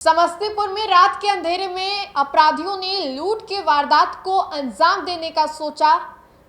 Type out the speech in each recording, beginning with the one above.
समस्तीपुर में रात के अंधेरे में अपराधियों ने लूट के वारदात को अंजाम देने का सोचा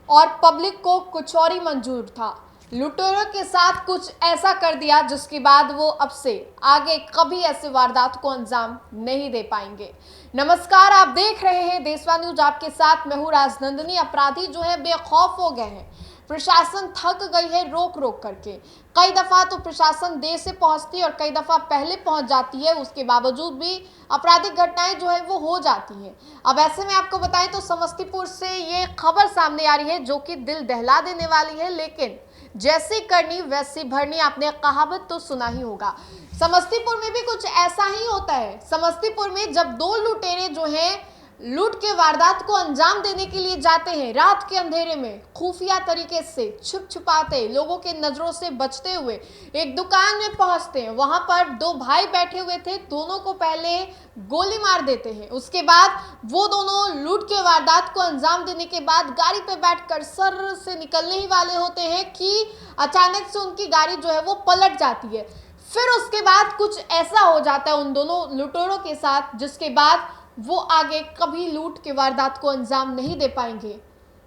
और पब्लिक को कुछ और ही मंजूर था। लुटेरों के साथ कुछ ऐसा कर दिया जिसके बाद वो अब से आगे कभी ऐसे वारदात को अंजाम नहीं दे पाएंगे। नमस्कार, आप देख रहे हैं देशवा न्यूज, आपके साथ मैं हूं राजनंदिनी। अपराधी जो है बेखौफ हो गए हैं, प्रशासन थक गई है रोक रोक करके। कई दफा तो प्रशासन देर से पहुंचती है और कई दफा पहले पहुंच जाती है, उसके बावजूद भी आपराधिक घटनाएं जो है वो हो जाती हैं। अब ऐसे में आपको बताएं तो समस्तीपुर से ये खबर सामने आ रही है जो कि दिल दहला देने वाली है, लेकिन जैसी करनी वैसी भरनी, आपने कहावत तो सुना ही होगा। समस्तीपुर में भी कुछ ऐसा ही होता है। समस्तीपुर में जब दो लुटेरे जो हैं लूट के वारदात को अंजाम देने के लिए जाते हैं, रात के अंधेरे में खुफिया तरीके से छुप छुपाते, लोगों के नजरों से बचते हुए एक दुकान में पहुंचते हैं। वहां पर दो भाई बैठे हुए थे, दोनों को पहले गोली मार देते हैं। उसके बाद वो दोनों लूट के वारदात को अंजाम देने के बाद गाड़ी पे बैठकर सर से निकलने ही वाले होते हैं कि अचानक से उनकी गाड़ी जो है वो पलट जाती है। फिर उसके बाद कुछ ऐसा हो जाता है उन दोनों लुटेरों के साथ जिसके बाद वो आगे कभी लूट के वारदात को अंजाम नहीं दे पाएंगे,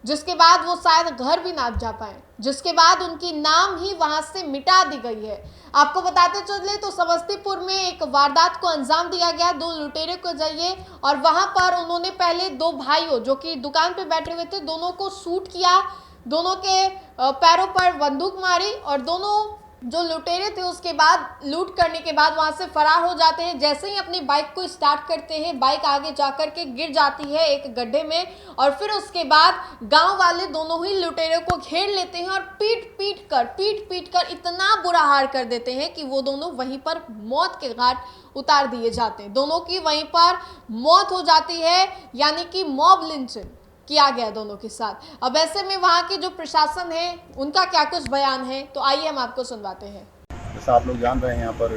जिसके बाद वो शायद घर भी ना जा पाए, जिसके बाद उनकी नाम ही वहां से मिटा दी गई है। आपको बताते चले तो समस्तीपुर में एक वारदात को अंजाम दिया गया दो लुटेरे को जरिए, और वहां पर उन्होंने पहले दो भाइयों जो कि दुकान पे बैठे हुए थे, दोनों को शूट किया, दोनों के पैरों पर बंदूक मारी और दोनों जो लुटेरे थे उसके बाद लूट करने के बाद वहां से फरार हो जाते हैं। जैसे ही अपनी बाइक को स्टार्ट करते हैं, बाइक आगे जाकर के गिर जाती है एक गड्ढे में, और फिर उसके बाद गांव वाले दोनों ही लुटेरों को घेर लेते हैं और पीट पीट कर इतना बुरा हाल कर देते हैं कि वो दोनों वहीं पर मौत के घाट उतार दिए जाते हैं। दोनों की वहीं पर मौत हो जाती है, यानी कि मॉब लिंचिंग किया गया दोनों के साथ। अब ऐसे में वहाँ के जो प्रशासन है उनका क्या कुछ बयान है, तो आइए हम आपको सुनवाते हैं। जैसा आप लोग जान रहे हैं, यहाँ पर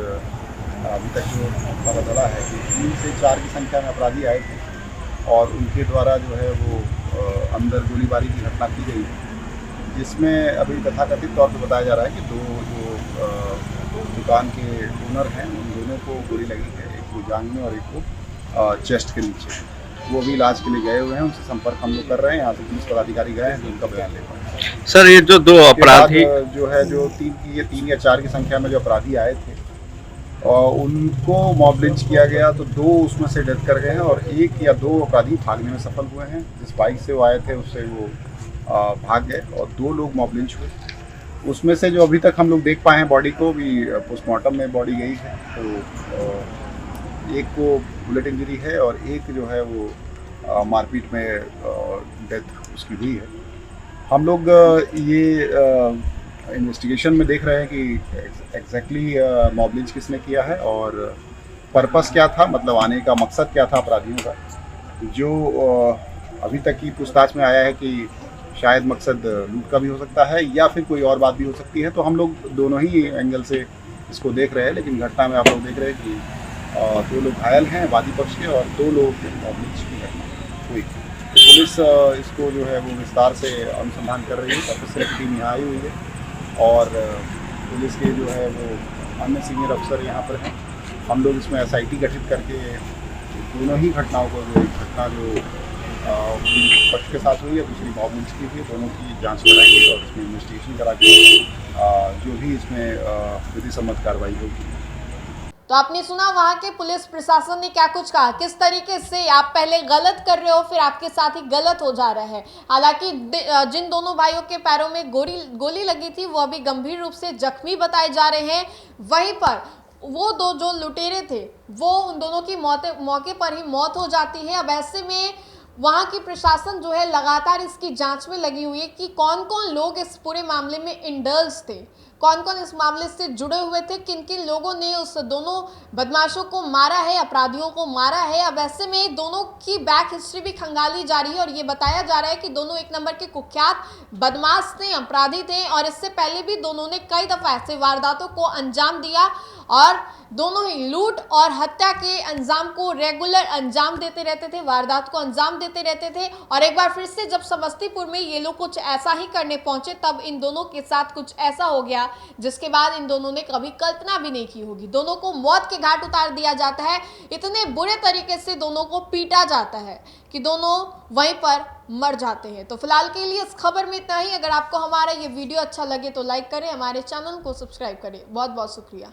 अभी तक जो पता चला है कि 3 से 4 की संख्या में अपराधी आए थे और उनके द्वारा जो है वो अंदर गोलीबारी की घटना की गई, जिसमें अभी तथाकथित तौर पर बताया जा रहा है कि दो जो दुकान के ओनर हैं उन दोनों को गोली लगी है, एक को जांघ में और एक को चेस्ट के नीचे। वो भी इलाज के लिए गए हुए हैं, उनसे संपर्क हम लोग कर रहे हैं। यहाँ से पुलिस पदाधिकारी गए हैं तो उनका बयान ले पाएंगे। सर, ये जो दो अपराधी जो है जो 3 या 4 की संख्या में जो अपराधी आए थे और उनको मॉब लिंच किया गया, तो 2 उसमें से डेथ कर गए हैं और 1 या 2 अपराधी भागने में सफल हुए हैं। जिस बाइक से वो आए थे उससे वो भाग गए और 2 लोग मॉब लिंच हुए। उसमें से जो अभी तक हम लोग देख पाए हैं बॉडी को भी पोस्टमार्टम में बॉडी गई है, तो एक को बुलेट इंजरी है और एक जो है वो मारपीट में डेथ उसकी हुई है। हम लोग ये इन्वेस्टिगेशन में देख रहे हैं कि एग्जैक्टली मॉब लिंच किसने किया है और पर्पस क्या था, मतलब आने का मकसद क्या था अपराधियों का। जो अभी तक की पूछताछ में आया है कि शायद मकसद लूट का भी हो सकता है या फिर कोई और बात भी हो सकती है। तो हम लोग दोनों ही एंगल से इसको देख रहे हैं, लेकिन घटना में आप लोग देख रहे हैं कि 2 लोग घायल हैं वादी पक्ष के और 2 लोग मॉब लिंच की घटना हुई। पुलिस इसको जो है वो विस्तार से अनुसंधान कर रही है। ऑफिसर की टीम यहाँ आई हुई है और पुलिस के जो है वो अन्य सीनियर अफसर यहाँ पर हैं। हम लोग इसमें SIT गठित करके दोनों ही घटनाओं को, जो एक घटना जो पक्ष के साथ हुई है, दूसरी मॉब लिंच की हुई है, दोनों की जांच कराएंगे और इसमें इन्वेस्टिगेशन करा के जो भी इसमें विधि सम्मत कार्रवाई होगी। तो आपने सुना वहां के पुलिस प्रशासन ने क्या कुछ कहा, किस तरीके से आप पहले गलत कर रहे हो फिर आपके साथ ही गलत हो जा रहा है। हालांकि जिन दोनों भाइयों के पैरों में गोली लगी थी वो अभी गंभीर रूप से जख्मी बताए जा रहे हैं। वहीं पर वो दो जो लुटेरे थे वो उन दोनों की मौके पर ही मौत हो जाती है। अब ऐसे में वहाँ की प्रशासन जो है लगातार इसकी जांच में लगी हुई है कि कौन कौन लोग इस पूरे मामले में इंडल्ज थे, कौन कौन इस मामले से जुड़े हुए थे, किन किन लोगों ने उस दोनों बदमाशों को मारा है, अपराधियों को मारा है। अब ऐसे में दोनों की बैक हिस्ट्री भी खंगाली जा रही है और ये बताया जा रहा है कि दोनों एक नंबर के कुख्यात बदमाश थे, अपराधी थे और इससे पहले भी दोनों ने कई दफा ऐसे वारदातों को अंजाम दिया और दोनों ही लूट और हत्या के अंजाम को रेगुलर अंजाम देते रहते थे, वारदात को अंजाम देते रहते थे। और एक बार फिर से जब समस्तीपुर में ये लोग कुछ ऐसा ही करने पहुंचे तब इन दोनों के साथ कुछ ऐसा हो गया जिसके बाद इन दोनों ने कभी कल्पना भी नहीं की होगी। दोनों को मौत के घाट उतार दिया जाता है, इतने बुरे तरीके से दोनों को पीटा जाता है कि दोनों वहीं पर मर जाते हैं। तो फिलहाल के लिए इस खबर में इतना ही। अगर आपको हमारा ये वीडियो अच्छा लगे तो लाइक करें, हमारे चैनल को सब्सक्राइब करें। बहुत बहुत शुक्रिया।